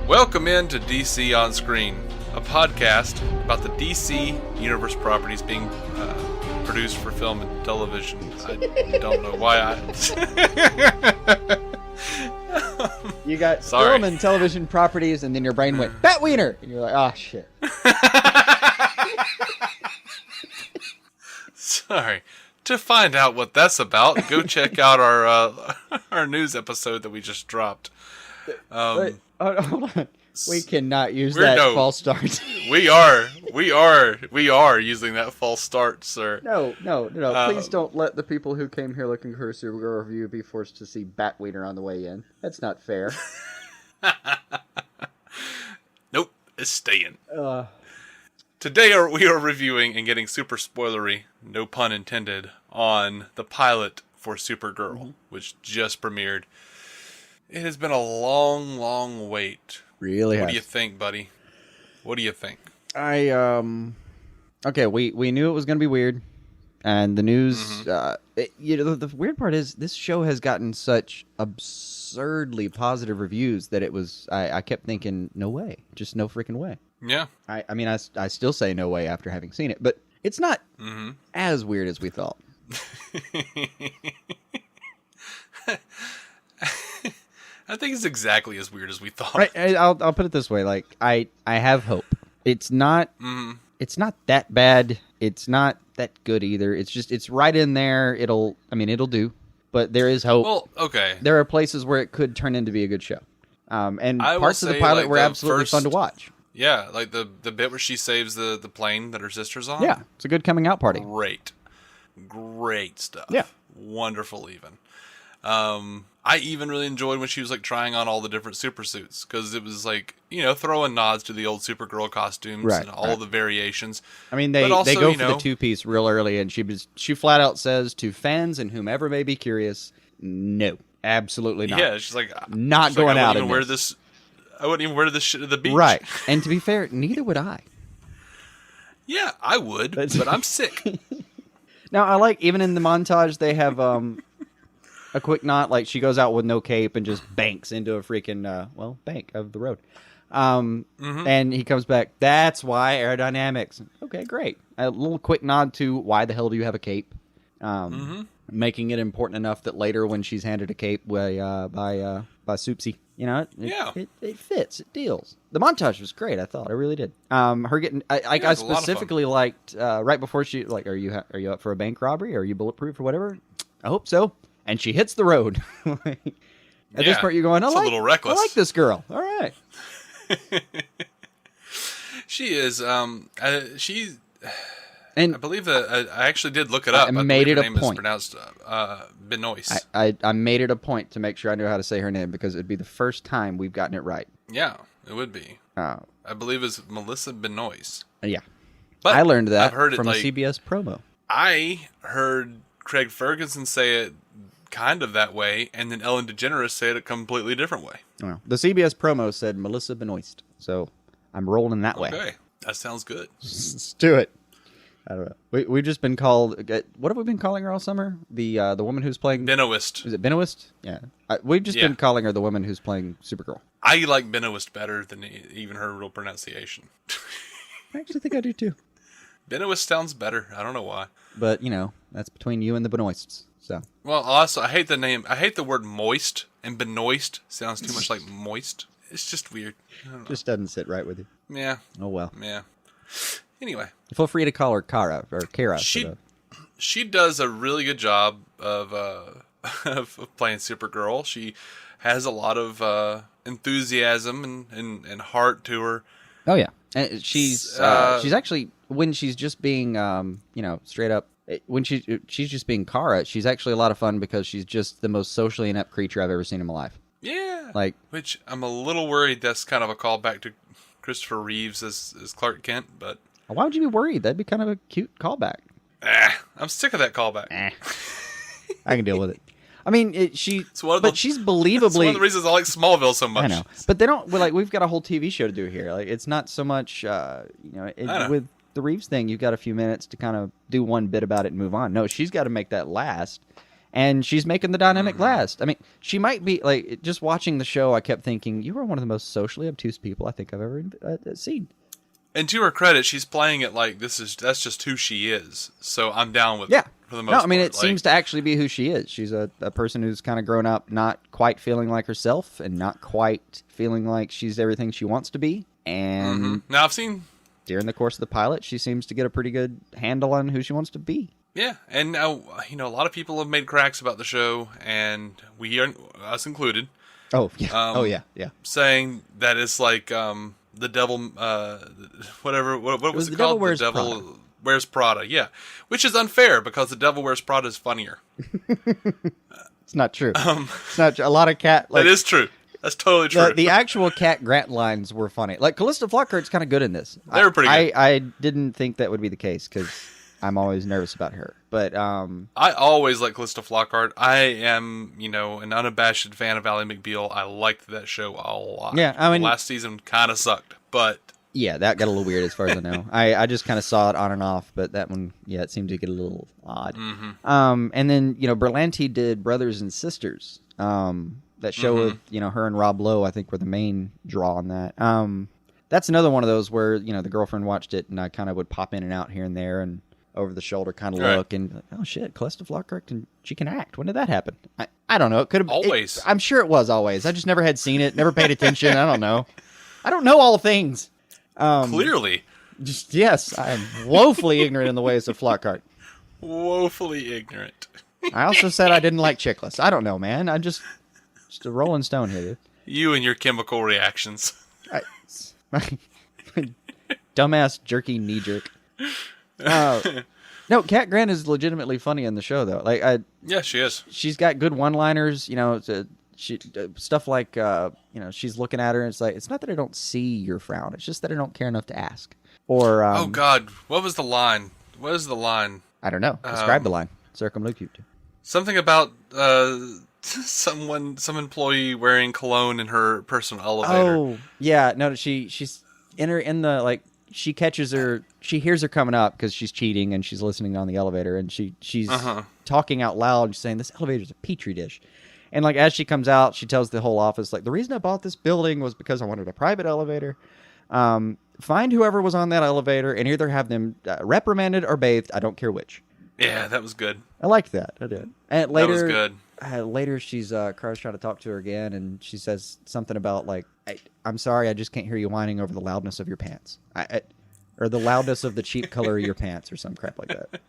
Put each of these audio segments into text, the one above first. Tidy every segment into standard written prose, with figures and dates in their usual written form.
Welcome into DC On Screen, a podcast about the DC Universe properties being produced for film and television. I don't know why You got Sorry. film and television properties, and then your brain went, Batwiener! And you're like, oh, shit. Sorry. To find out what that's about, go check out our news episode that we just dropped. Wait, hold on. We cannot use that false start. We are using that false start, sir. No. Please don't let the people who came here looking for a Supergirl review be forced to see Batwiener on the way in. That's not fair. Nope, it's staying. Today we are reviewing and getting super spoilery, no pun intended, on the pilot for Supergirl, which just premiered. It has been a long, long wait. Really What do you think, buddy? What do you think? Okay, we knew it was going to be weird. And the news, the weird part is this show has gotten such absurdly positive reviews that I kept thinking, no way. Just no freaking way. Yeah. I mean, I still say no way after having seen it, but it's not as weird as we thought. I think it's exactly as weird as we thought. Right, I'll put it this way: like I have hope. It's not that bad. It's not that good either. It's right in there. It'll do. But there is hope. Well, okay. There are places where it could turn into be a good show. And I parts of the pilot were absolutely fun to watch. Yeah, like the bit where she saves the plane that her sister's on. Yeah, it's a good coming out party. Great stuff. Yeah, wonderful. Even I even really enjoyed when she was like trying on all the different super suits, because it was like, throwing nods to the old Supergirl costumes and all the variations. I mean, they go for the two-piece real early, and she flat out says to fans and whomever may be curious, no, absolutely not. Yeah, she's like, not going out. I wouldn't even wear this shit to the beach. Right, and to be fair, neither would I. Yeah, I would, but I'm sick. Now, I like, even in the montage, they have a quick nod, like she goes out with no cape and just banks into a freaking, bank of the road. And he comes back, that's why aerodynamics. Okay, great. A little quick nod to why the hell do you have a cape? Making it important enough that later when she's handed a cape by Soupsy, it fits, it deals. The montage was great, I thought. I really did. Her getting, I specifically liked, right before she, like, are you up for a bank robbery? Are you bulletproof or whatever? I hope so. And she hits the road. At this part, you're going, a little reckless. I like this girl. All right. She is. And I believe that I actually did look it up. I made it a point. Is pronounced Benoist. I made it a point to make sure I knew how to say her name, because it'd be the first time we've gotten it right. Yeah, it would be. I believe it's Melissa Benoist. Yeah. But I learned that from a CBS promo. I heard Craig Ferguson say it kind of that way, and then Ellen DeGeneres say it a completely different way. Well, the CBS promo said Melissa Benoist, so I'm rolling that way. Okay, that sounds good. Let's do it. I don't know. We've just been called. What have we been calling her all summer? The woman who's playing Benoist. Is it Benoist? Yeah. We've just been calling her the woman who's playing Supergirl. I like Benoist better than even her real pronunciation. I actually think I do too. Benoist sounds better. I don't know why. But that's between you and the Benoists. So. Well, also, I hate the name. I hate the word moist, and Benoist sounds too much like moist. It's just weird. Just doesn't sit right with you. Yeah. Oh, well. Yeah. Anyway. Feel free to call her Kara or Kara. She does a really good job of playing Supergirl. She has a lot of enthusiasm and heart to her. Oh, yeah. And she's actually, when she's just being, straight up, when she's just being Kara, she's actually a lot of fun, because she's just the most socially inept creature I've ever seen in my life. Yeah. Which I'm a little worried that's kind of a callback to Christopher Reeves as Clark Kent, but... Why would you be worried? That'd be kind of a cute callback. I'm sick of that callback. I can deal with it. I mean, she's believably... That's one of the reasons I like Smallville so much. I know. But they don't... we've got a whole TV show to do here. Like, it's not so much, with the Reeves thing, you've got a few minutes to kind of do one bit about it and move on. No, she's got to make that last. And she's making the dynamic last. I mean, she might be, like, just watching the show, I kept thinking, you are one of the most socially obtuse people I think I've ever seen. And to her credit, she's playing it like that's just who she is. So I'm down with it for the most part. No, I mean, it seems to actually be who she is. She's a person who's kind of grown up not quite feeling like herself and not quite feeling like she's everything she wants to be. And now I've seen... during the course of the pilot, she seems to get a pretty good handle on who she wants to be. Yeah, and now, a lot of people have made cracks about the show, and we are, us included. Oh, yeah. Yeah. Saying that it's like the devil, whatever, what was it called? The Devil Wears Prada, yeah. Which is unfair, because The Devil Wears Prada is funnier. It's not true. It's not a lot of cat... That is true. That's totally true. The actual Cat Grant lines were funny. Like, Callista Flockhart's kind of good in this. They were pretty good. I didn't think that would be the case, because I'm always nervous about her. But I always like Callista Flockhart. I am, an unabashed fan of Ally McBeal. I liked that show a lot. Yeah, I mean... last season kind of sucked, but... yeah, that got a little weird as far as I know. I just kind of saw it on and off, but that one, it seemed to get a little odd. And then, Berlanti did Brothers and Sisters. That show with, her and Rob Lowe, I think, were the main draw on that. That's another one of those where, the girlfriend watched it, and I kind of would pop in and out here and there, and over the shoulder kind of look, and oh shit, Callista Flockhart, she can act. When did that happen? I don't know. It could have always. I'm sure it was always. I just never had seen it, never paid attention. I don't know. I don't know all things. Clearly. Yes, I am woefully ignorant in the ways of Flockhart. Woefully ignorant. I also said I didn't like chickless. I don't know, man. I'm just a rolling stone here, dude. You and your chemical reactions. My dumbass jerky knee jerk. No, Cat Grant is legitimately funny in the show, though. Yeah, she is. She's got good one-liners. She stuff like she's looking at her and it's like, it's not that I don't see your frown, it's just that I don't care enough to ask. Or oh God, what was the line? What is the line? I don't know. Describe the line. Circumlocute. Something about some employee wearing cologne in her personal elevator. Oh yeah, no, she's in the she catches her. She hears her coming up because she's cheating and she's listening on the elevator, and she's talking out loud, saying this elevator's a petri dish. And as she comes out, she tells the whole office, the reason I bought this building was because I wanted a private elevator. Find whoever was on that elevator and either have them reprimanded or bathed. I don't care which. Yeah, that was good. I liked that. I did. And later, that was good. Later, she's Car's trying to talk to her again, and she says something about I'm sorry, I just can't hear you whining over the loudness of your pants, or the loudness of the cheap color of your pants, or some crap like that.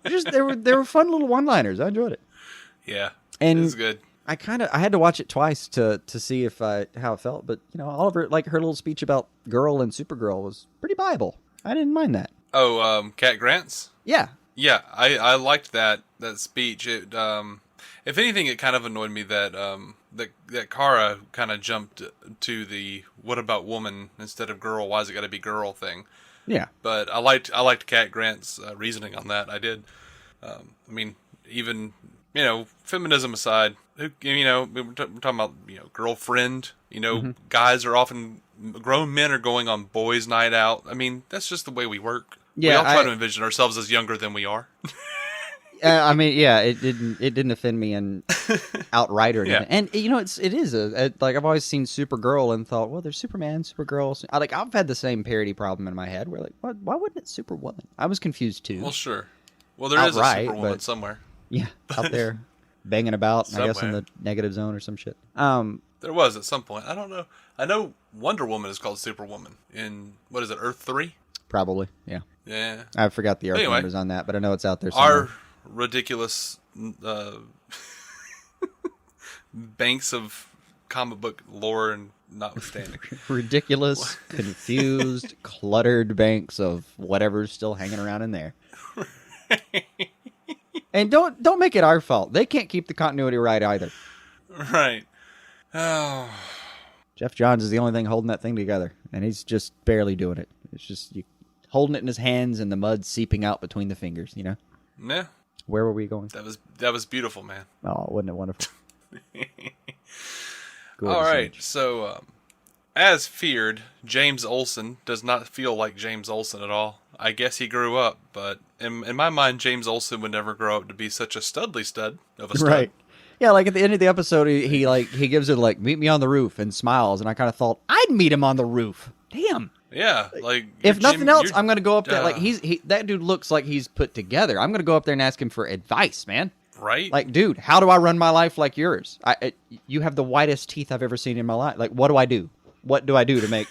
They were fun little one-liners. I enjoyed it. Yeah, and it was good. I had to watch it twice to see how it felt, but all of her her little speech about Girl and Supergirl was pretty Bible. I didn't mind that. Oh, Cat Grant's? Yeah. Yeah, I liked that speech. It if anything, it kind of annoyed me that that Kara kind of jumped to the "what about woman" instead of "girl"? Why's it got to be girl thing? Yeah. But I liked Cat Grant's reasoning on that. I did. I mean, even feminism aside, we're talking about girlfriend. Guys are often grown men are going on boys' night out. I mean, that's just the way we work. Yeah, we all try to envision ourselves as younger than we are. I mean, yeah, it didn't offend me and outright or anything. Yeah. And it is I've always seen Supergirl and thought, well, there's Superman, Supergirl. I've had the same parody problem in my head. Where why wouldn't it Superwoman? I was confused too. Well, sure. Well, there is a Superwoman somewhere. Yeah, out there banging about. I guess in the negative zone or some shit. There was at some point. I don't know. I know Wonder Woman is called Superwoman in what is it, Earth 3? Probably. Yeah. Yeah. I forgot the Earth numbers on that, but I know it's out there somewhere. Our ridiculous banks of comic book lore and notwithstanding. Ridiculous, confused, cluttered banks of whatever's still hanging around in there. And don't make it our fault. They can't keep the continuity right either. Right. Oh. Jeff Johns is the only thing holding that thing together, and he's just barely doing it. It's just holding it in his hands and the mud seeping out between the fingers, Yeah. Where were we going? That was beautiful, man. Oh, wasn't it wonderful? All right, so as feared, James Olsen does not feel like James Olsen at all. I guess he grew up, but in my mind, James Olsen would never grow up to be such a studly stud of a stud. Right. Yeah, like at the end of the episode, he gives it like, meet me on the roof and smiles. And I kind of thought, I'd meet him on the roof. Damn. Yeah, like if nothing else, I'm gonna go up there. Like that dude looks like he's put together. I'm gonna go up there and ask him for advice, man. Right? Like, dude, how do I run my life like yours? You have the whitest teeth I've ever seen in my life. Like, what do I do? What do I do to make?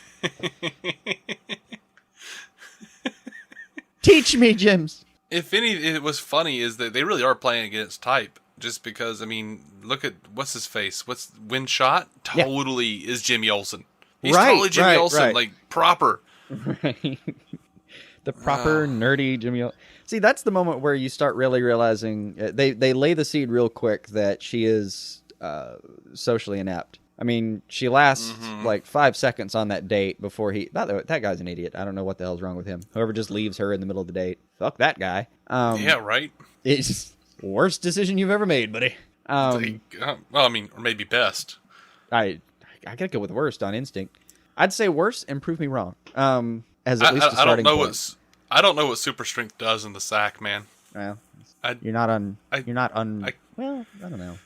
Teach me, Jims. If any, it was funny is that they really are playing against type. Just because, I mean, look at what's his face. What's when shot? Totally is Jimmy Olsen. He's totally Jimmy Olsen, like proper. Right. The proper nerdy Jimmy Olsen. See, that's the moment where you start really realizing they lay the seed real quick that she is socially inept. I mean, she lasts like 5 seconds on that date before that guy's an idiot. I don't know what the hell's wrong with him. Whoever just leaves her in the middle of the date. Fuck that guy. Yeah, right. It's worst decision you've ever made, buddy. Well, I mean, or maybe best. I gotta go with worst on instinct. I'd say worst and prove me wrong. As at least a starting point. I don't know what super strength does in the sack, man. Well, you're not on. Well, I don't know.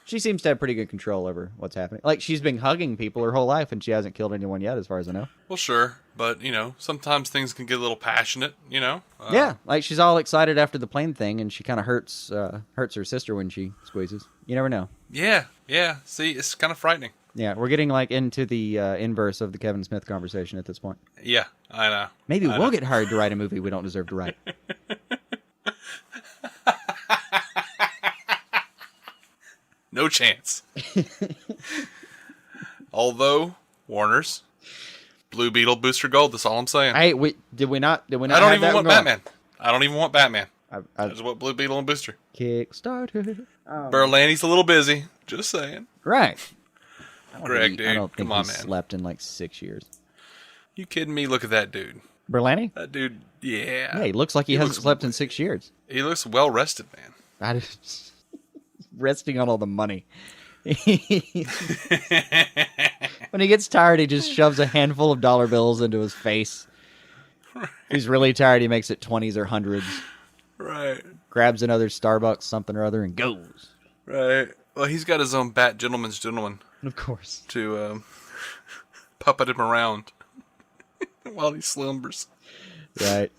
She seems to have pretty good control over what's happening. Like, she's been hugging people her whole life, and she hasn't killed anyone yet, as far as I know. Well, sure, but sometimes things can get a little passionate. Yeah, like she's all excited after the plane thing, and she kind of hurts her sister when she squeezes. You never know. Yeah. See, it's kind of frightening. Yeah, we're getting like into the inverse of the Kevin Smith conversation at this point. Yeah, I know. Maybe we'll get hired to write a movie we don't deserve to write. No chance. Although Warner's Blue Beetle, Booster Gold. That's all I'm saying. Hey, did we not? I don't even want Batman. I don't even want Batman. I just want Blue Beetle and Booster. Kickstarter. Berlanti's a little busy. Just saying. Right. Greg, dude, I don't think come on, he's man. Slept in like 6 years. You kidding me? Look at that dude. Berlanti? That dude, yeah. Yeah, he looks like he hasn't slept in 6 years. He looks well rested, man. Resting on all the money. When he gets tired, he just shoves a handful of dollar bills into his face. Right. If he's really tired, he makes it 20s or 100s. Right. Grabs another Starbucks, something or other, and goes. Right. Well, he's got his own Bat Gentleman's Gentleman. Of course. To puppet him around while he slumbers. Right.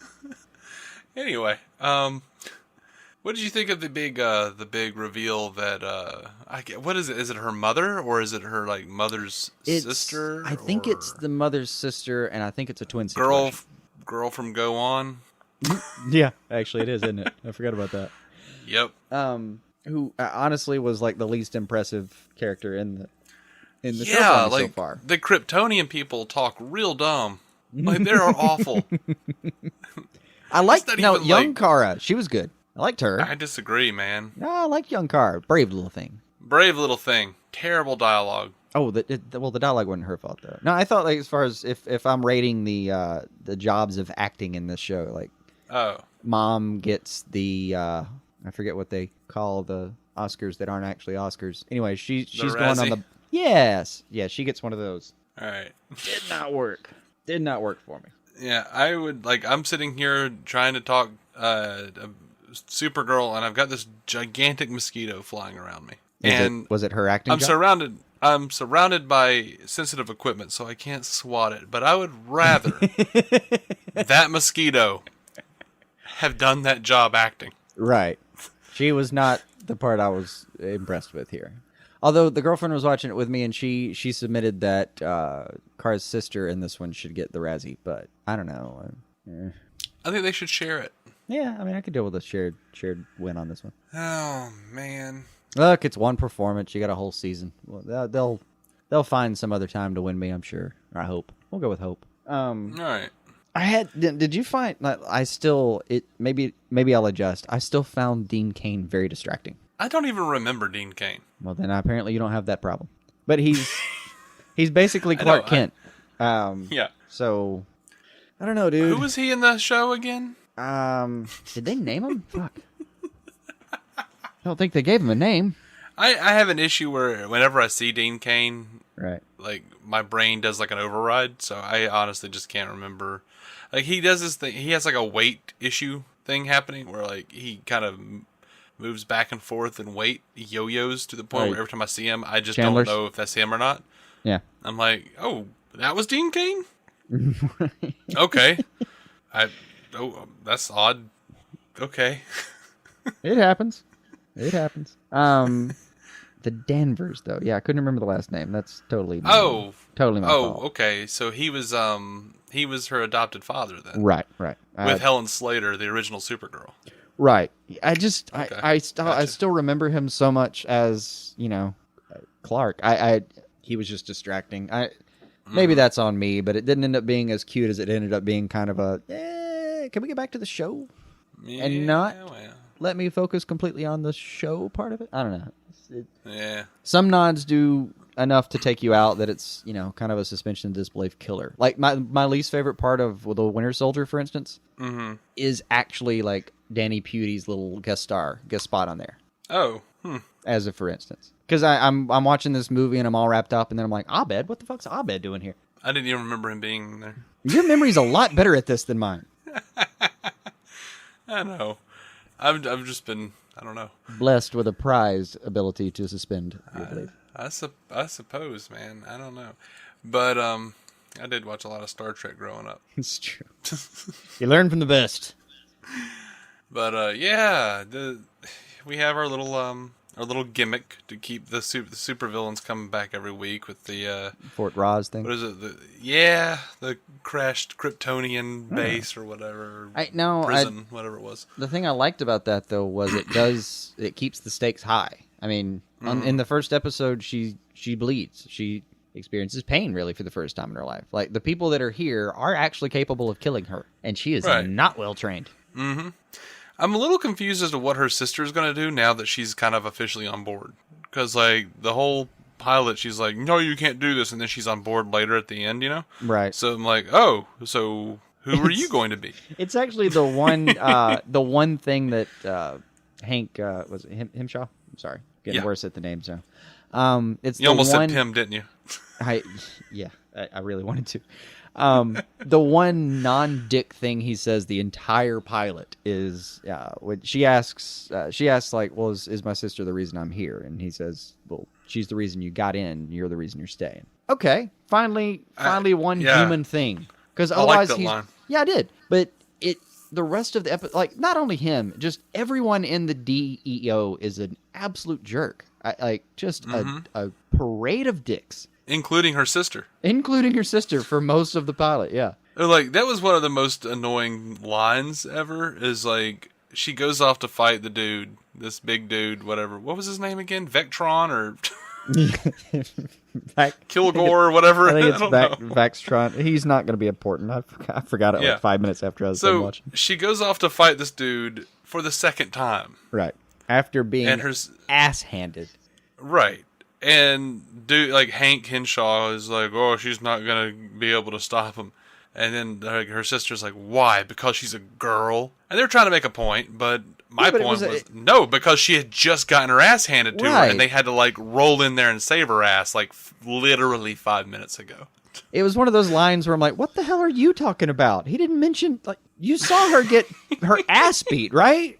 Anyway, what did you think of the big reveal that what is it? Is it her mother or is it her like mother's sister? I think it's the mother's sister, and I think it's a twin situation. Girl from Go On. Yeah, actually, it is, isn't it? I forgot about that. Yep. Who honestly was like the least impressive character in the show so far. The Kryptonian people talk real dumb. Like they're awful. I like young Kara. She was good. I liked her. I disagree, man. No, I like young Kara. Brave little thing. Terrible dialogue. Oh, the dialogue wasn't her fault though. No, I thought like as far as if I'm rating the jobs of acting in this show, like Mom gets the I forget what they call the Oscars that aren't actually Oscars. Anyway, she's going on the she gets one of those. All right. Did not work for me. Yeah, I would I'm sitting here trying to talk Supergirl, and I've got this gigantic mosquito flying around me. Was it her acting? I'm surrounded by sensitive equipment, so I can't swat it. But I would rather that mosquito have done that job acting. Right. She was not the part I was impressed with here. Although the girlfriend was watching it with me, and she submitted that Kara's sister in this one should get the Razzie, but I don't know. I think they should share it. Yeah, I mean, I could deal with a shared win on this one. Oh man! Look, it's one performance. You got a whole season. Well, they'll find some other time to win me. I'm sure. Or I hope. We'll go with hope. All right. Did you find? Maybe I'll adjust. I still found Dean Cain very distracting. I don't even remember Dean Cain. Well, then apparently you don't have that problem. But he's basically Clark Kent. Yeah. So I don't know, dude. Who was he in the show again? Did they name him? Fuck. I don't think they gave him a name. I have an issue where whenever I see Dean Cain, right, like my brain does like an override, so I honestly just can't remember. Like he does this thing, he has like a weight issue thing happening where like he kind of moves back and forth and weight yo-yos to the point where every time I see him, I just Chandler's. don't know if that's him or not. Yeah. I'm like, oh, that was Dean Cain? Okay. That's odd. Okay. It happens. It happens. The Danvers, though. Yeah, I couldn't remember the last name. That's totally totally my fault. Okay. So he was her adopted father then. Right. With Helen Slater, the original Supergirl. Right. I Gotcha. still remember him so much as, Clark. He was just distracting. Maybe that's on me, but it didn't end up being as cute as it ended up being kind of can we get back to the show? Yeah, And not let me focus completely on the show part of it? I don't know. Yeah. Some nods do enough to take you out that it's, kind of a suspension of disbelief killer. Like my least favorite part of the Winter Soldier, for instance, is actually like Danny Pute's little guest spot on there. Oh. As a for instance. Because I'm watching this movie and I'm all wrapped up and then I'm like, Abed, what the fuck's Abed doing here? I didn't even remember him being there. Your memory's a lot better at this than mine. I know. I've just been, I don't know. Blessed with a prized ability to suspend your belief. I suppose, man. I don't know. But I did watch a lot of Star Trek growing up. It's true. You learn from the best. But we have our little gimmick to keep the supervillains coming back every week with the Fort Roz thing. What is it? The crashed Kryptonian base or whatever. Prison, whatever it was. The thing I liked about that though was it keeps the stakes high. I mean, in the first episode, she bleeds. She experiences pain really for the first time in her life. Like the people that are here are actually capable of killing her, and she is not well trained. Mm-hmm. I'm a little confused as to what her sister is going to do now that she's kind of officially on board. Because, like, the whole pilot, she's like, no, you can't do this. And then she's on board later at the end, Right. So I'm like, oh, so who are you going to be? It's actually the one thin that Hank, was it Himshaw? I'm sorry. Getting worse at the names now. You almost said Pym, didn't you? I really wanted to. The one non-dick thing he says the entire pilot is when she asks like, well, is my sister the reason I'm here? And he says, well, she's the reason you got in. You're the reason you're staying. Okay, finally one human thing. Because otherwise, I like that line. Yeah, I did. But the rest of the episode, like not only him, just everyone in the DEO is an absolute jerk. A parade of dicks. Including her sister for most of the pilot, yeah. Like, that was one of the most annoying lines ever, is like, she goes off to fight the dude, this big dude, whatever. What was his name again? Vectron or Kilgore or whatever? I think it's Vaxtron. He's not going to be important. I forgot it like 5 minutes after I was done watching. She goes off to fight this dude for the second time. Right. After being ass-handed. Right. And dude, like Hank Henshaw is like, oh, she's not gonna be able to stop him. And then her sister's like, why? Because she's a girl. And they're trying to make a point, but my point was no, because she had just gotten her ass handed to her, and they had to like roll in there and save her ass like literally 5 minutes ago. It was one of those lines where I'm like, what the hell are you talking about? He didn't mention, like, you saw her get her ass beat, right?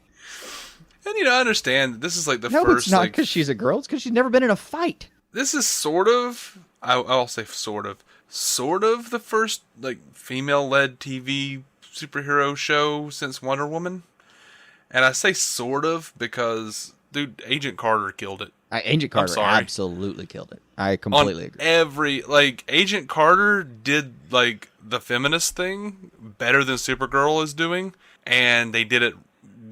And, I understand that this is like the first... No, it's not because she's a girl. It's because she's never been in a fight. This is sort of... I'll say sort of the first, like, female-led TV superhero show since Wonder Woman. And I say sort of because, dude, Agent Carter killed it. Agent Carter absolutely killed it. I completely agree. Agent Carter did, like, the feminist thing better than Supergirl is doing. And they did it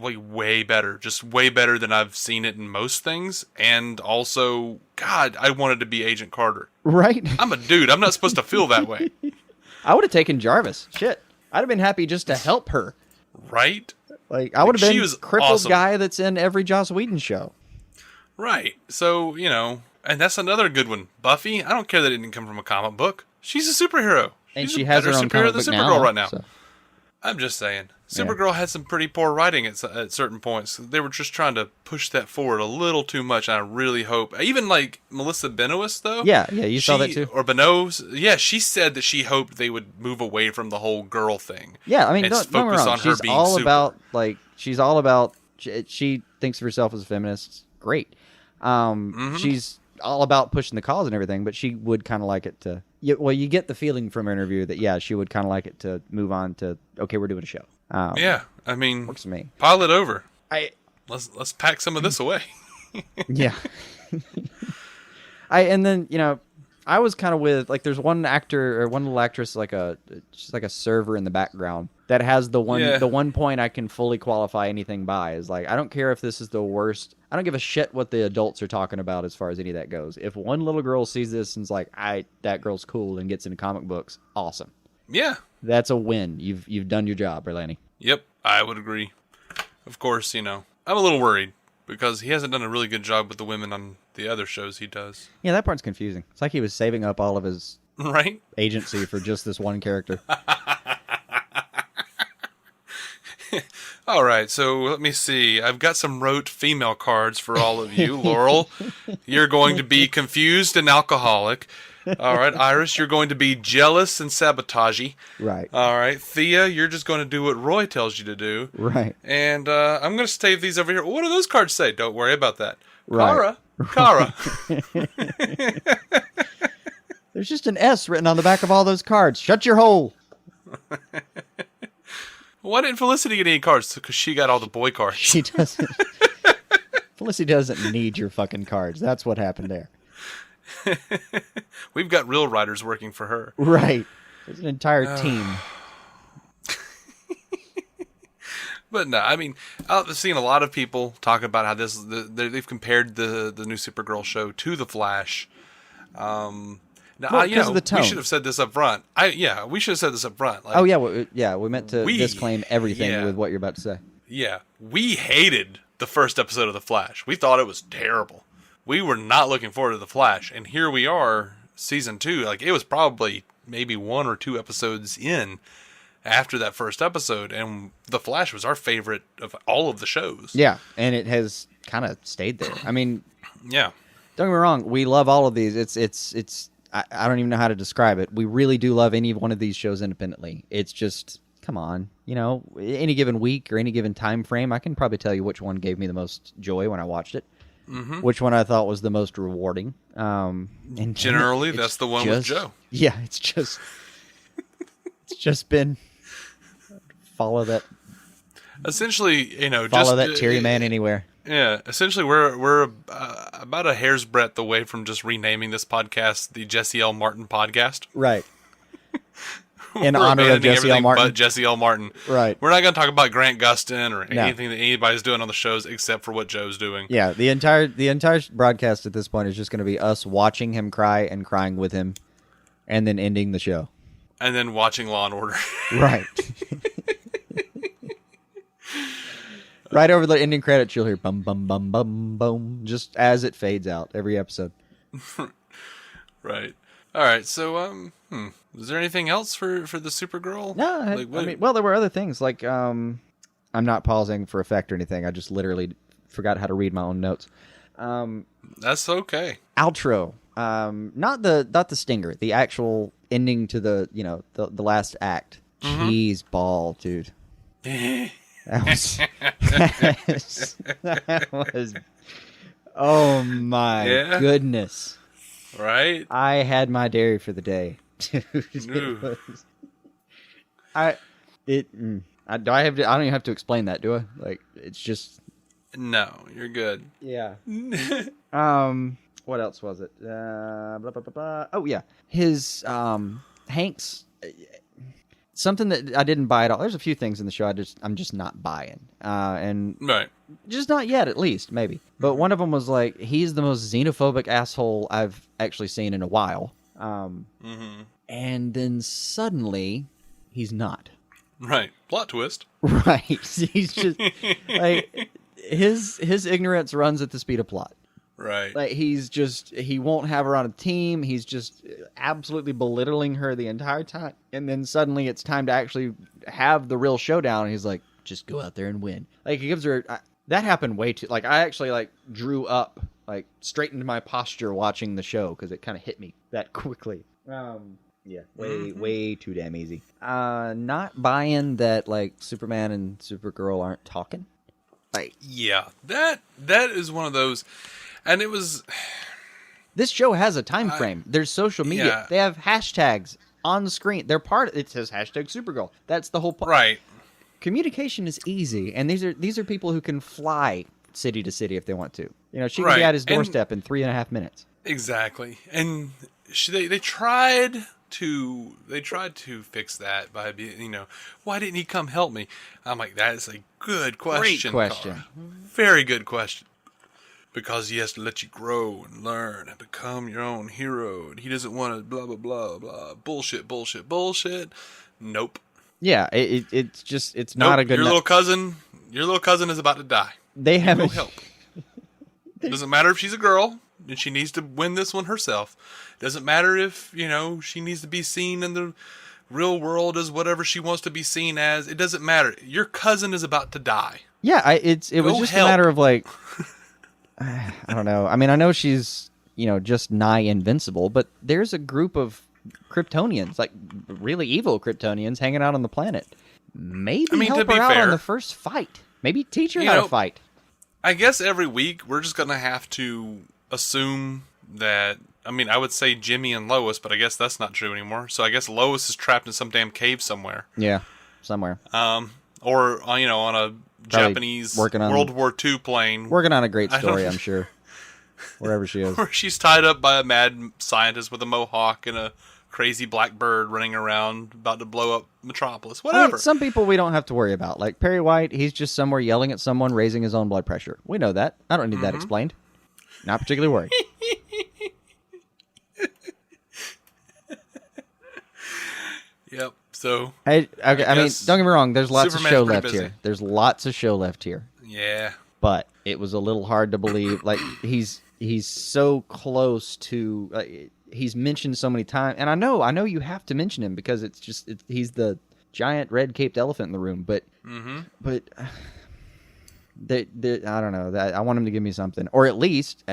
way better, just way better than I've seen it in most things. And also, God, I wanted to be Agent Carter. Right? I'm a dude. I'm not supposed to feel that way. I would have taken Jarvis. Shit. I'd have been happy just to help her. Right? Like, I would have been crippled awesome. guy that's in every Joss Whedon show. Right. So, and that's another good one. Buffy, I don't care that it didn't come from a comic book. She's a superhero. And She's she has her own comic book Supergirl right now. So. I'm just saying. Supergirl had some pretty poor writing at certain points. They were just trying to push that forward a little too much. And I really hope, even like Melissa Benoist, though. Yeah, you saw that too. Or Benoist. Yeah, she said that she hoped they would move away from the whole girl thing. Yeah, I mean, and don't focus wrong. on her She's being all super. about, like, she's all about, she thinks of herself as a feminist. Great. She's all about pushing the cause and everything, but she would kind of like it to. You get the feeling from her interview that she would kind of like it to move on to okay, we're doing a show. Yeah, I mean, works for me. Pile it over. Let's pack some of this away. Yeah. And then I was kind of with like there's one actor or one little actress she's like a server in the background that has the one point I can fully qualify anything by is like I don't care if this is the worst. I don't give a shit what the adults are talking about as far as any of that goes. If one little girl sees this and's like, that girl's cool and gets into comic books, awesome. Yeah. That's a win. You've done your job, Berlanti. Yep, I would agree. Of course, I'm a little worried because he hasn't done a really good job with the women on the other shows he does. Yeah, that part's confusing. It's like he was saving up all of his agency for just this one character. All right, so let me see. I've got some rote female cards for all of you. Laurel, you're going to be confused and alcoholic. All right, Iris, you're going to be jealous and sabotagey. Right. All right, Thea, you're just going to do what Roy tells you to do. Right. And I'm going to save these over here. What do those cards say? Don't worry about that. Right. Kara. There's just an S written on the back of all those cards. Shut your hole. Why didn't Felicity get any cards? Because she got all the boy cards. She doesn't. Felicity doesn't need your fucking cards. That's what happened there. We've got real writers working for her. Right. There's an entire team. But no, I mean, I've seen a lot of people talk about how they've compared the new Supergirl show to The Flash. Now, of the tone. We should have said this up front. We should have said this up front. Like, we meant to disclaim everything with what you're about to say. Yeah, we hated the first episode of The Flash. We thought it was terrible. We were not looking forward to The Flash, and here we are, season 2. Like, it was probably maybe 1 or 2 episodes in after that first episode, and The Flash was our favorite of all of the shows. Yeah, and it has kind of stayed there. I mean, yeah. Don't get me wrong, we love all of these. It's I don't even know how to describe it. We really do love any one of these shows independently. It's just, come on, any given week or any given time frame, I can probably tell you which one gave me the most joy when I watched it. Mm-hmm. Which one I thought was the most rewarding. And generally, that's the one with Joe. Yeah, it's just been follow that. Essentially, follow that Terry man anywhere. Yeah, essentially, we're about a hair's breadth away from just renaming this podcast the Jesse L. Martin Podcast. Right. In honor of Jesse L. Martin. But Jesse L. Martin. Right. We're not going to talk about Grant Gustin or anything that anybody's doing on the shows except for what Joe's doing. Yeah, the entire broadcast at this point is just going to be us watching him cry and crying with him, and then ending the show. And then watching Law and Order. Right. Right over the ending credits, you'll hear bum, bum, bum, bum, bum, just as it fades out every episode. Right. All right, so, is there anything else for the Supergirl? No, there were other things. Like, I'm not pausing for effect or anything. I just literally forgot how to read my own notes. That's okay. Outro. Not the stinger, the actual ending to the last act. Mm-hmm. Jeez, ball, dude. That was oh my goodness. Right? I had my dairy for the day. Dude, I don't even have to explain that, do I? Like, it's just no, you're good. Yeah. What else was it? Blah, blah, blah, blah. Oh yeah. His Hank's something that I didn't buy at all. There's a few things in the show I'm just not buying. And right. Just not yet, at least, maybe. But one of them was like, he's the most xenophobic asshole I've actually seen in a while. And then suddenly, he's not. Right. Plot twist. Right. He's just like his ignorance runs at the speed of plot. Right. Like he won't have her on a team. He's just absolutely belittling her the entire time. And then suddenly it's time to actually have the real showdown. And he's like, just go out there and win. Like, he gives her that happened way too. Like, I actually drew up, straightened my posture watching the show because it kind of hit me that quickly. Yeah, way too damn easy. Not buying that Superman and Supergirl aren't talking. Like, yeah, that is one of those, and it was. This show has a time frame. There's social media. Yeah. They have hashtags on the screen. They're part. It says hashtag Supergirl. That's the whole point. Right. Communication is easy, and these are people who can fly city to city if they want to. You know, she can be at his doorstep in 3.5 minutes. Exactly, and they tried to fix that by being, you know, why didn't he come help me? I'm like, that is a good question. Great question. Cara. Very good question. Because he has to let you grow and learn and become your own hero, and he doesn't want to blah blah blah blah bullshit. Nope. Yeah, it's just it's not a good. Your little cousin is about to die. They have no help. Doesn't matter if she's a girl and she needs to win this one herself. Doesn't matter if, you know, she needs to be seen in the real world as whatever she wants to be seen as. It doesn't matter. Your cousin is about to die. Yeah, it was just a matter of like, I don't know. I mean, I know she's, you know, just nigh invincible, but there's a group of Kryptonians, like really evil Kryptonians, hanging out on the planet. Maybe help her out on the first fight. Maybe teach her how to fight. I guess every week we're just going to have to assume that, I mean, I would say Jimmy and Lois, but I guess that's not true anymore. So I guess Lois is trapped in some damn cave somewhere. Yeah, somewhere. Or, you know, on a Japanese World War II plane. Working on a great story, I'm sure. Wherever she is. Or she's tied up by a mad scientist with a mohawk and a crazy black bird running around about to blow up Metropolis. Whatever. I mean, some people we don't have to worry about. Like Perry White, he's just somewhere yelling at someone, raising his own blood pressure. We know that. I don't need that explained. Not particularly worried. Yep. So. Hey, okay. I mean, don't get me wrong. There's lots of show left busy. here. There's lots of show left here. Yeah. But it was a little hard to believe. Like he's so close to. He's mentioned so many times, and I know you have to mention him because he's the giant red caped elephant in the room. But I don't know. I want him to give me something, or at least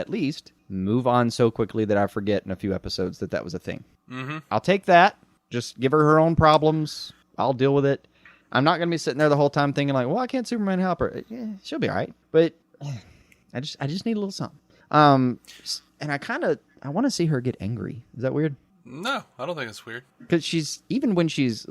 move on so quickly that I forget in a few episodes that was a thing. Mm-hmm. I'll take that. Just give her own problems. I'll deal with it. I'm not going to be sitting there the whole time thinking like, why can't Superman help her? Yeah, she'll be all right. But I just need a little something. And I want to see her get angry. Is that weird? No, I don't think it's weird. Because even when she's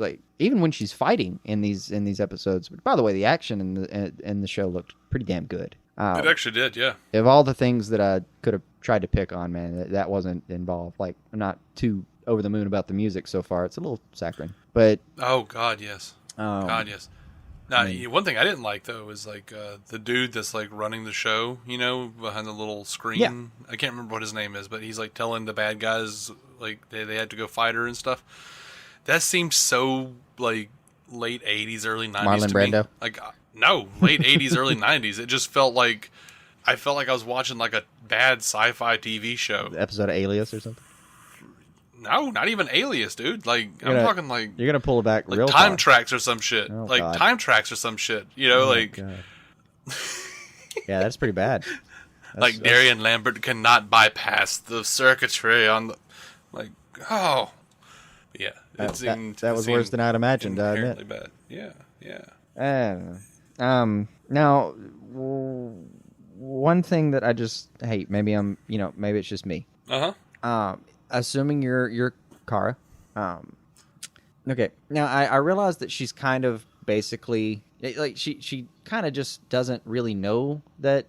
fighting in these episodes. Which, by the way, the action in the show looked pretty damn good. It actually did, yeah. Of all the things that I could have tried to pick on, man, that wasn't involved. Like, I'm not too over the moon about the music so far. It's a little saccharine, but oh god, yes. God, yes. Now, one thing I didn't like though is like the dude that's like running the show, you know, behind the little screen. Yeah. I can't remember what his name is, but he's like telling the bad guys like they had to go fight her and stuff. That seems so like late '80s, early '90s Marlon to Brando? me. Like no, late '80s, early '90s. It just felt like I was watching like a bad sci-fi TV show. The episode of Alias or something. No, not even Alias, dude. Like I'm talking like you're gonna pull it back like real time far. tracks or some shit. Oh, like God. time tracks or some shit. You know, like yeah, that's pretty bad. Like Darian Lambert cannot bypass the circuitry on the like. Oh, yeah. That was worse than I'd imagined. I admit. Bad. Yeah. Now, one thing that I just hate. Maybe it's just me. Assuming you're Kara. Okay. Now I realize that she's kind of basically like she kind of just doesn't really know that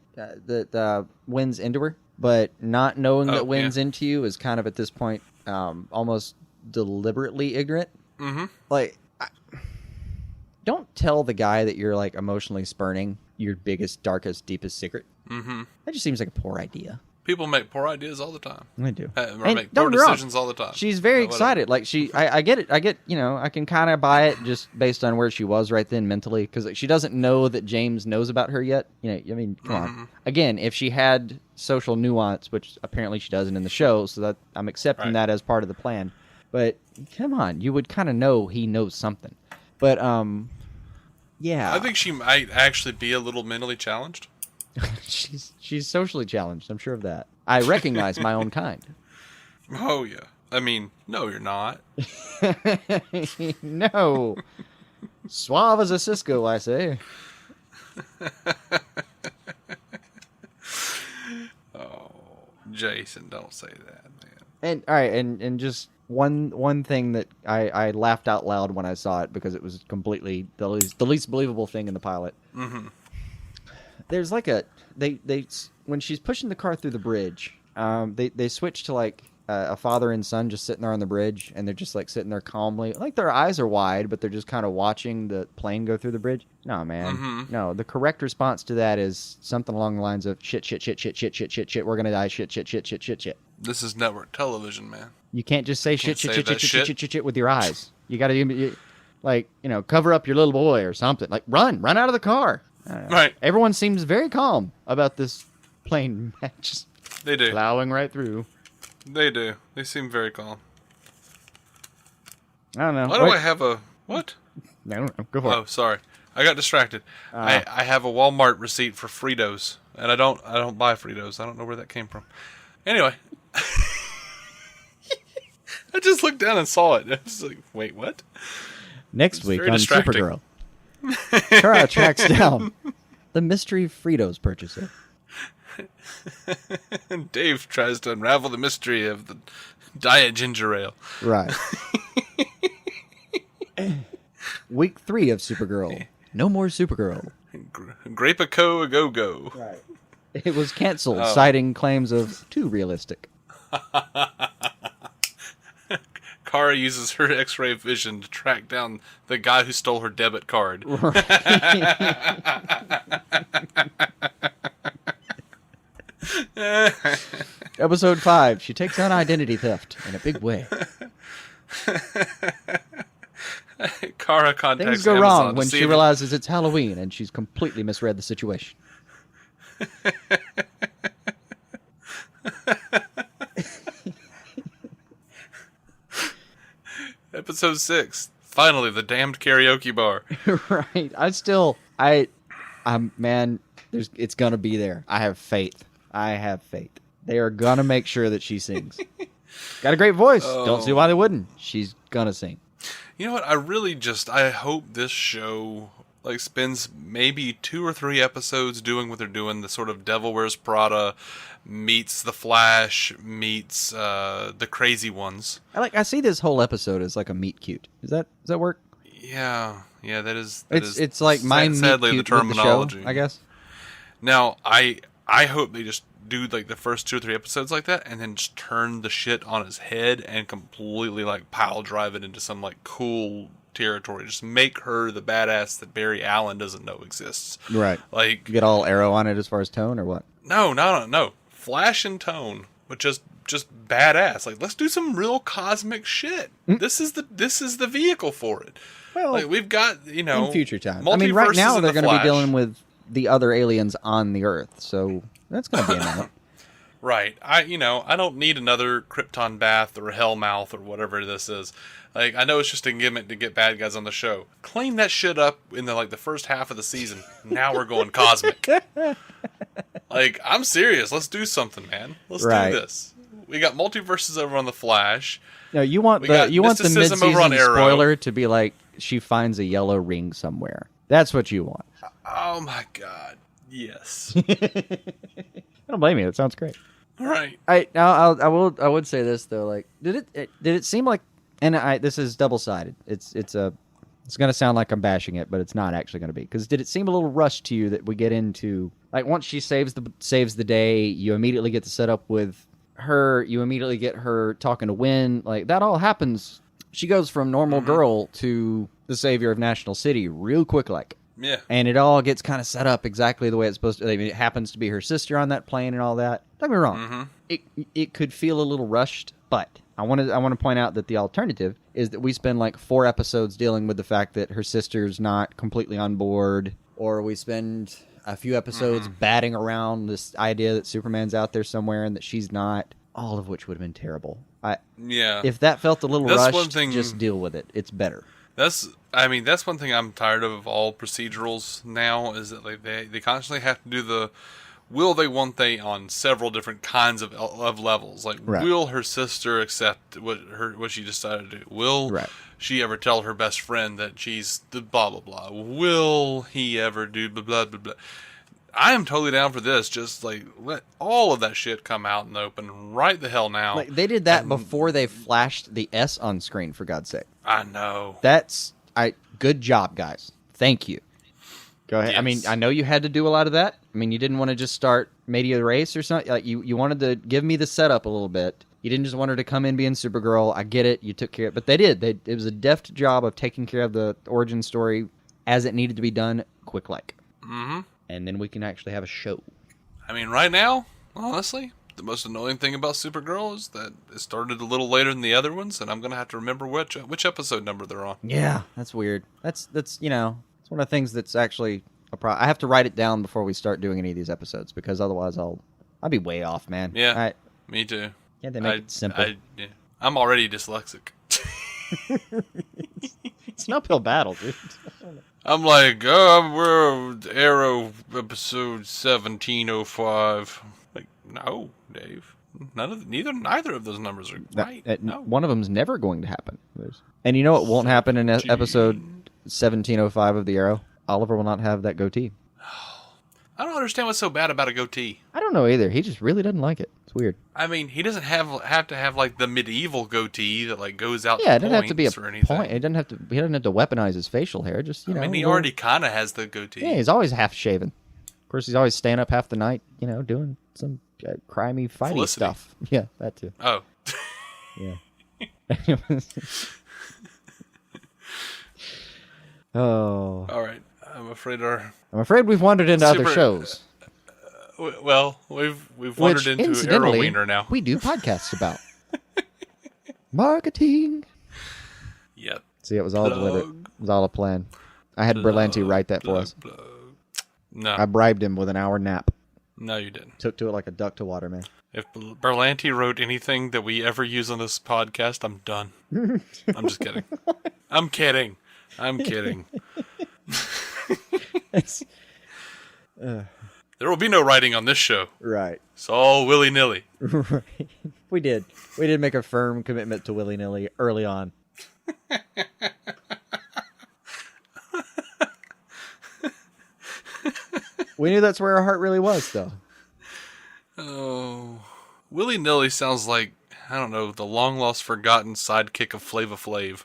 Wynn's into her, but not knowing that Wynn's into you is kind of at this point almost deliberately ignorant. Mm-hmm. Like, don't tell the guy that you're like emotionally spurning your biggest, darkest, deepest secret. Mm-hmm. That just seems like a poor idea. People make poor ideas all the time. They do. Or make poor decisions all the time. She's very excited. Like I get it. I get, I can kind of buy it just based on where she was right then mentally. Because she doesn't know that James knows about her yet. I mean, come on. Again, if she had social nuance, which apparently she doesn't in the show, so that I'm accepting that as part of the plan. But come on, you would kind of know he knows something. But, yeah. I think she might actually be a little mentally challenged. She's socially challenged. I'm sure of that. I recognize my own kind. Oh yeah. I mean, no, you're not. No. Suave as a Cisco, I say. Jason, don't say that, man. And all right, and just one thing that I laughed out loud when I saw it because it was completely the least believable thing in the pilot. Mm-hmm. There's like they when she's pushing the car through the bridge, they switch to like a father and son just sitting there on the bridge, and they're just like sitting there calmly, like their eyes are wide, but they're just kind of watching the plane go through the bridge. No, man, Mm-hmm. no. The correct response to that is something along the lines of shit, shit, shit, shit, shit, shit, shit, shit. We're gonna die. Shit, shit, shit, shit, shit, shit. This is network television, man. You can't just say shit, shit, say shit, shit, that shit, shit. shit, shit, shit with your eyes. You got to, like, cover up your little boy or something. Like, run out of the car. Right. Everyone seems very calm about this plane match. They do. Plowing right through. They do. They seem very calm. I don't know. Why do I have a... What? I don't know. Go for Oh, sorry. I got distracted. I have a Walmart receipt for Fritos, and I don't buy Fritos. I don't know where that came from. Anyway. I just looked down and saw it. I was like, wait, what? Next week very on distracting. Supergirl. Kara tracks down the mystery Fritos purchaser. And Dave tries to unravel the mystery of the diet ginger ale. Right. Week 3 of Supergirl. No more Supergirl. Grape-a-co a go-go. Right. It was canceled, citing claims of too realistic. Kara uses her X-ray vision to track down the guy who stole her debit card. Episode 5. She takes on identity theft in a big way. Kara contacts Things go Amazon wrong to when see she if- realizes it's Halloween and she's completely misread the situation. Episode 6. Finally, the damned karaoke bar. Right. Man, it's gonna be there. I have faith. They are gonna make sure that she sings. Got a great voice. Don't see why they wouldn't. She's gonna sing. You know what? I hope this show spends maybe 2 or 3 episodes doing what they're doing. The sort of Devil Wears Prada meets The Flash meets the Crazy Ones. I see this whole episode as like a meet cute. Does that work? Yeah, that is. It's like my meet sadly cute the terminology. with the show, I guess. Now, I hope they just do the first 2 or 3 episodes like that, and then just turn the shit on his head and completely pile drive it into some cool territory. Just make her the badass that Barry Allen doesn't know exists. Right. You get all Arrow on it as far as tone, or what? No. Flash and tone, but just badass. Let's do some real cosmic shit. This is the vehicle for it. Well, we've got in future time. I mean, right now they're going to be dealing with the other aliens on the Earth, so that's going to be a minute. Right. I don't need another Krypton bath or Hellmouth or whatever this is. I know it's just a gimmick to get bad guys on the show. Clean that shit up in the first half of the season. Now we're going cosmic. I'm serious. Let's do something, man. Let's do this. We got multiverses over on the Flash. No, you want the mysticism over on mid-season Arrow. spoiler to be she finds a yellow ring somewhere. That's what you want. Oh my god. Yes. I don't blame you. It sounds great. All right. I would say this though. Did it seem like? And this is double-sided. It's going to sound like I'm bashing it, but it's not actually going to be. Because did it seem a little rushed to you that we get into once she saves the day, you immediately get to set up with her. You immediately get her talking to Wynn. That all happens. She goes from normal girl to the savior of National City real quick, Yeah. And it all gets kind of set up exactly the way it's supposed to. I mean, it happens to be her sister on that plane and all that. Don't get me wrong. It could feel a little rushed, but I want to point out that the alternative is that we spend 4 episodes dealing with the fact that her sister's not completely on board, or we spend a few episodes batting around this idea that Superman's out there somewhere and that she's not. All of which would have been terrible. If that felt a little rushed, just deal with it. It's better. That's one thing I'm tired of all procedurals now, is that they constantly have to do the will they, won't they on several different kinds of levels. Will her sister accept what she decided to do? Will she ever tell her best friend that she's the blah blah blah? Will he ever do blah blah blah blah? I am totally down for this. Just like let all of that shit come out in the open right the hell now. Like they did that before they flashed the S on screen. For God's sake, I know. Good job, guys. Thank you. Go ahead. Yes. I mean, I know you had to do a lot of that. I mean, you didn't want to just start Media Race or something. Like you wanted to give me the setup a little bit. You didn't just want her to come in being Supergirl. I get it. You took care of it. But they did. It was a deft job of taking care of the origin story as it needed to be done, quick like. Mm-hmm. And then we can actually have a show. I mean, right now, honestly, the most annoying thing about Supergirl is that it started a little later than the other ones, and I'm going to have to remember which episode number they're on. Yeah, that's weird. That's it's one of the things that's actually a problem. I have to write it down before we start doing any of these episodes, because otherwise I'll be way off, man. Yeah, me too. Yeah, they make it simple. I'm already dyslexic. It's an uphill battle, dude. I'm like, we're Arrow episode 1705. Like, no, Dave. Neither of those numbers are right. No. One of them's never going to happen. And you know what won't happen in episode 1705 of the Arrow? Oliver will not have that goatee. I don't understand what's so bad about a goatee. I don't know either. He just really doesn't like it. It's weird. I mean, he doesn't have to have like the medieval goatee that like goes out. Yeah, to it doesn't have to be a anything. point. He doesn't have to weaponize his facial hair. Just I mean, he already kind of has the goatee. Yeah, he's always half shaven. Of course, he's always staying up half the night. Doing some crimey, fighty Felicity. stuff. Yeah, that too. Oh. Yeah. Oh. All right. I'm afraid we've wandered into other shows. Well, we've wandered into Arrow Wiener now. We do podcasts about marketing. Yep. See, it was all deliberate. It was all a plan. I had Berlanti write that for us. No. I bribed him with an hour nap. No, you didn't. Took to it like a duck to water, man. If Berlanti wrote anything that we ever use on this podcast, I'm done. I'm just kidding. I'm kidding. There will be no writing on this show. Right. It's all willy-nilly. Right. We did make a firm commitment to willy-nilly early on. We knew that's where our heart really was, though. Oh, willy-nilly sounds like, I don't know, the long-lost forgotten sidekick of Flava Flav.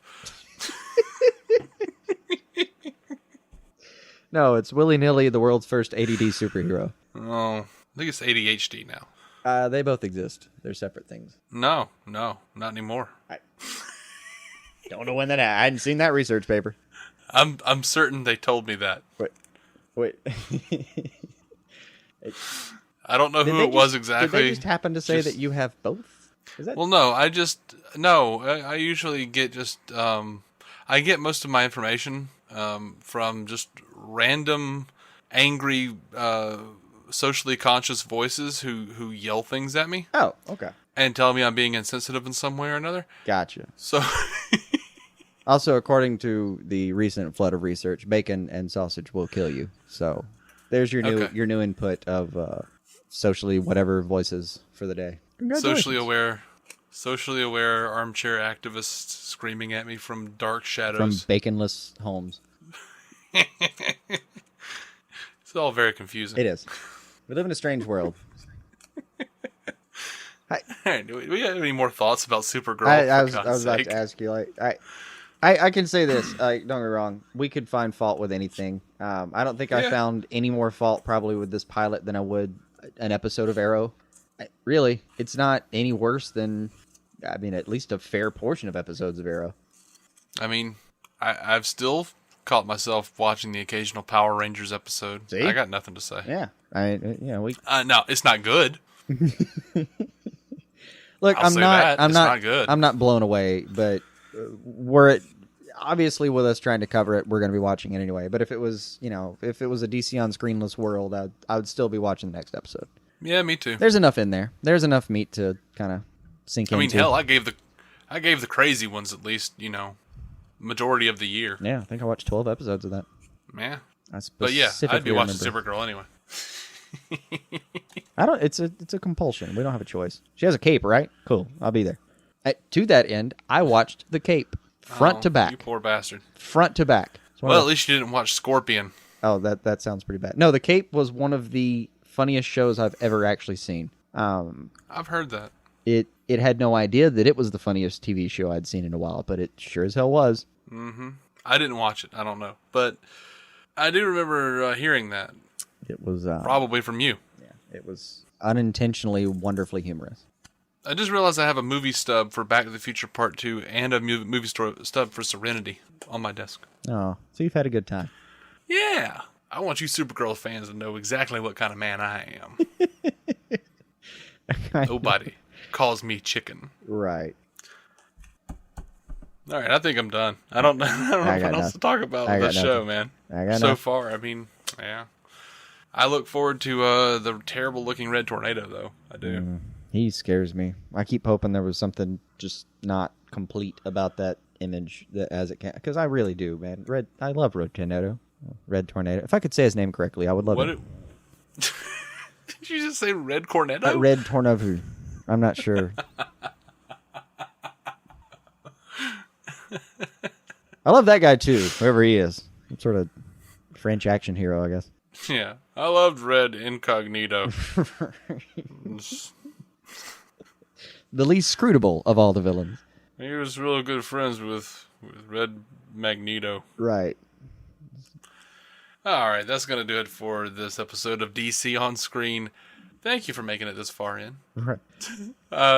No, it's willy-nilly, the world's first ADD superhero. Oh, I think it's ADHD now. They both exist. They're separate things. No, not anymore. I don't know when that happened. I hadn't seen that research paper. I'm certain they told me that. Wait. I don't know who it was exactly. Did they just happen to say that you have both? Well, no. I usually get I get most of my information from just random, angry, socially conscious voices who yell things at me. Oh, okay. And tell me I'm being insensitive in some way or another. Gotcha. So, also, according to the recent flood of research, bacon and sausage will kill you. So, there's your new input of socially whatever voices for the day. Socially aware armchair activists screaming at me from dark shadows. From baconless homes. It's all very confusing. It is. We live in a strange world. Do we have any more thoughts about Supergirl? I was about to ask you. I can say this. Don't get me wrong. We could find fault with anything. I don't think I found any more fault probably with this pilot than I would an episode of Arrow. Really, it's not any worse than, at least a fair portion of episodes of Arrow. I mean, I've still caught myself watching the occasional Power Rangers episode. See? I got nothing to say. Yeah, no, it's not good. Look, It's not good. I'm not blown away, but obviously with us trying to cover it, we're going to be watching it anyway. But if it was, if it was a DC on screenless world, I would still be watching the next episode. Yeah, me too. There's enough in there. There's enough meat to kind of sink into. I mean, hell, I gave the crazy ones at least, majority of the year. Yeah, I think I watched 12 episodes of that. Yeah. But yeah, I'd be watching Supergirl anyway. It's a compulsion. We don't have a choice. She has a cape, right? Cool. I'll be there. To that end, I watched The Cape front to back. You poor bastard. Front to back. Well, at least you didn't watch Scorpion. Oh, that sounds pretty bad. No, The Cape was one of the funniest shows I've ever actually seen. I've heard that. It had no idea that it was the funniest TV show I'd seen in a while, but it sure as hell was. Mm-hmm. I didn't watch it. I don't know. But I do remember hearing that. It was... probably from you. Yeah, it was unintentionally wonderfully humorous. I just realized I have a movie stub for Back to the Future Part 2 and a movie stub for Serenity on my desk. Oh, so you've had a good time. Yeah. I want you Supergirl fans to know exactly what kind of man I am. Nobody calls me chicken. Right. All right, I think I'm done. I don't know what else to talk about with this show, man. So far, I mean, yeah. I look forward to the terrible-looking red tornado, though. I do. He scares me. I keep hoping there was something just not complete about that image as it can, because I really do, man. I love Red Tornado. If I could say his name correctly, I would love it. Did you just say Red Cornetto? Red Tornado. I'm not sure. I love that guy too, whoever he is. Some sort of French action hero, I guess. Yeah, I loved Red Incognito. The least scrutable of all the villains. He was real good friends with Red Magneto. Right. All right, that's going to do it for this episode of DC On Screen. Thank you for making it this far in. Right.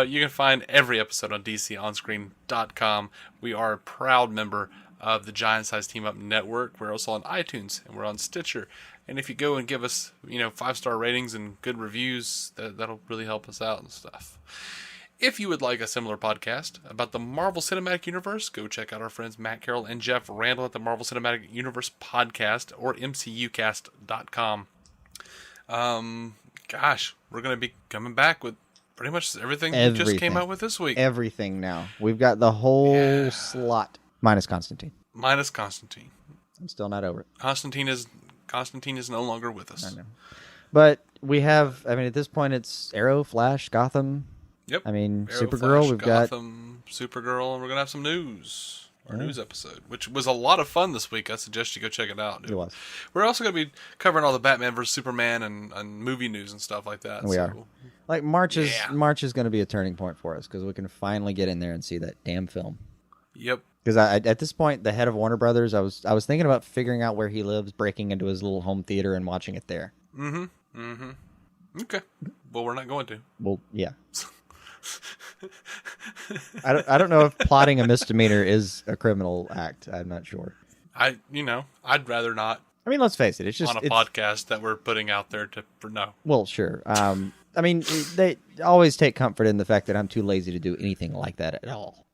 You can find every episode on DCOnScreen.com. We are a proud member of the Giant Size Team Up Network. We're also on iTunes and we're on Stitcher. And if you go and give us, 5-star ratings and good reviews, that'll really help us out and stuff. If you would like a similar podcast about the Marvel Cinematic Universe, go check out our friends Matt Carroll and Jeff Randall at the Marvel Cinematic Universe Podcast or MCUcast.com. Gosh, we're going to be coming back with pretty much everything we just came out with this week. Everything now. We've got the whole slot. Minus Constantine. I'm still not over it. Constantine is no longer with us. I know. But we have, at this point it's Arrow, Flash, Gotham. Yep. Arrow, Flash, Supergirl, we've Gotham, Supergirl, and we're going to have some news. Our news episode, which was a lot of fun this week. I suggest you go check it out. It was. We're also going to be covering all the Batman vs. Superman and movie news and stuff like that. We are. Like March is going to be a turning point for us because we can finally get in there and see that damn film. Yep. Because at this point, the head of Warner Brothers, I was thinking about figuring out where he lives, breaking into his little home theater and watching it there. Okay. Well, we're not going to. Well, yeah. I don't know if plotting a misdemeanor is a criminal act. I'm not sure. I'd rather not. Let's face it. It's just on a podcast that we're putting out there for no. Well, sure. They always take comfort in the fact that I'm too lazy to do anything like that at all.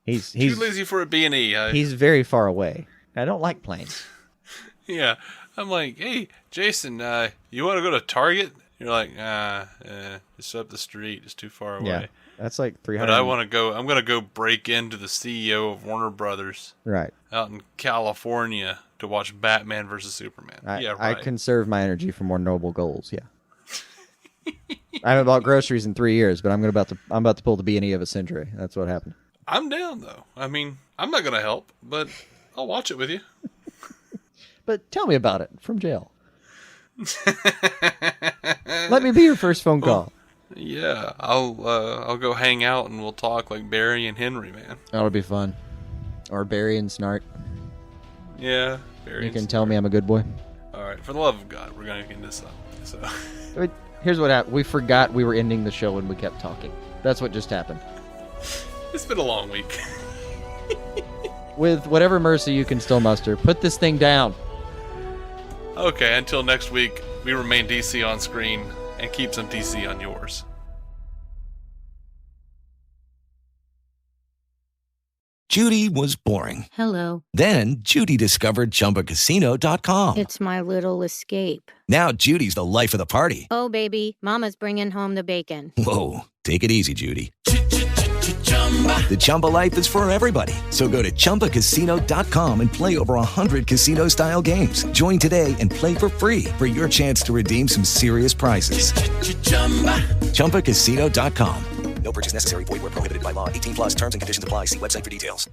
He's too lazy for a B&E. He's very far away. I don't like planes. Yeah, I'm like, hey, Jason, you want to go to Target? You're like, it's up the street. It's too far away. Yeah, that's like 300. But I want to go. I'm going to go break into the CEO of Warner Brothers. Right. Out in California to watch Batman versus Superman. Yeah, right. I conserve my energy for more noble goals. Yeah. I haven't bought groceries in 3 years, but I'm about to pull the B&E of a century. That's what happened. I'm down though. I'm not going to help, but I'll watch it with you. But tell me about it from jail. Let me be your first phone call. Yeah, I'll go hang out and we'll talk like Barry and Henry, man. That'll be fun. Or Barry and Snart. Yeah, Barry. You can tell me I'm a good boy. All right, for the love of God, we're gonna get this up. So here's what happened. We forgot we were ending the show when we kept talking. That's what just happened. It's been a long week. With whatever mercy you can still muster, put this thing down. Okay, until next week, we remain DC on screen and keep some DC on yours. Judy was boring. Hello. Then Judy discovered ChumbaCasino.com. It's my little escape. Now Judy's the life of the party. Oh, baby, mama's bringing home the bacon. Whoa, take it easy, Judy. The Chumba life is for everybody. So go to ChumbaCasino.com and play over 100 casino-style games. Join today and play for free for your chance to redeem some serious prizes. ChumbaCasino.com. No purchase necessary. Void where prohibited by law. 18+ terms and conditions apply. See website for details.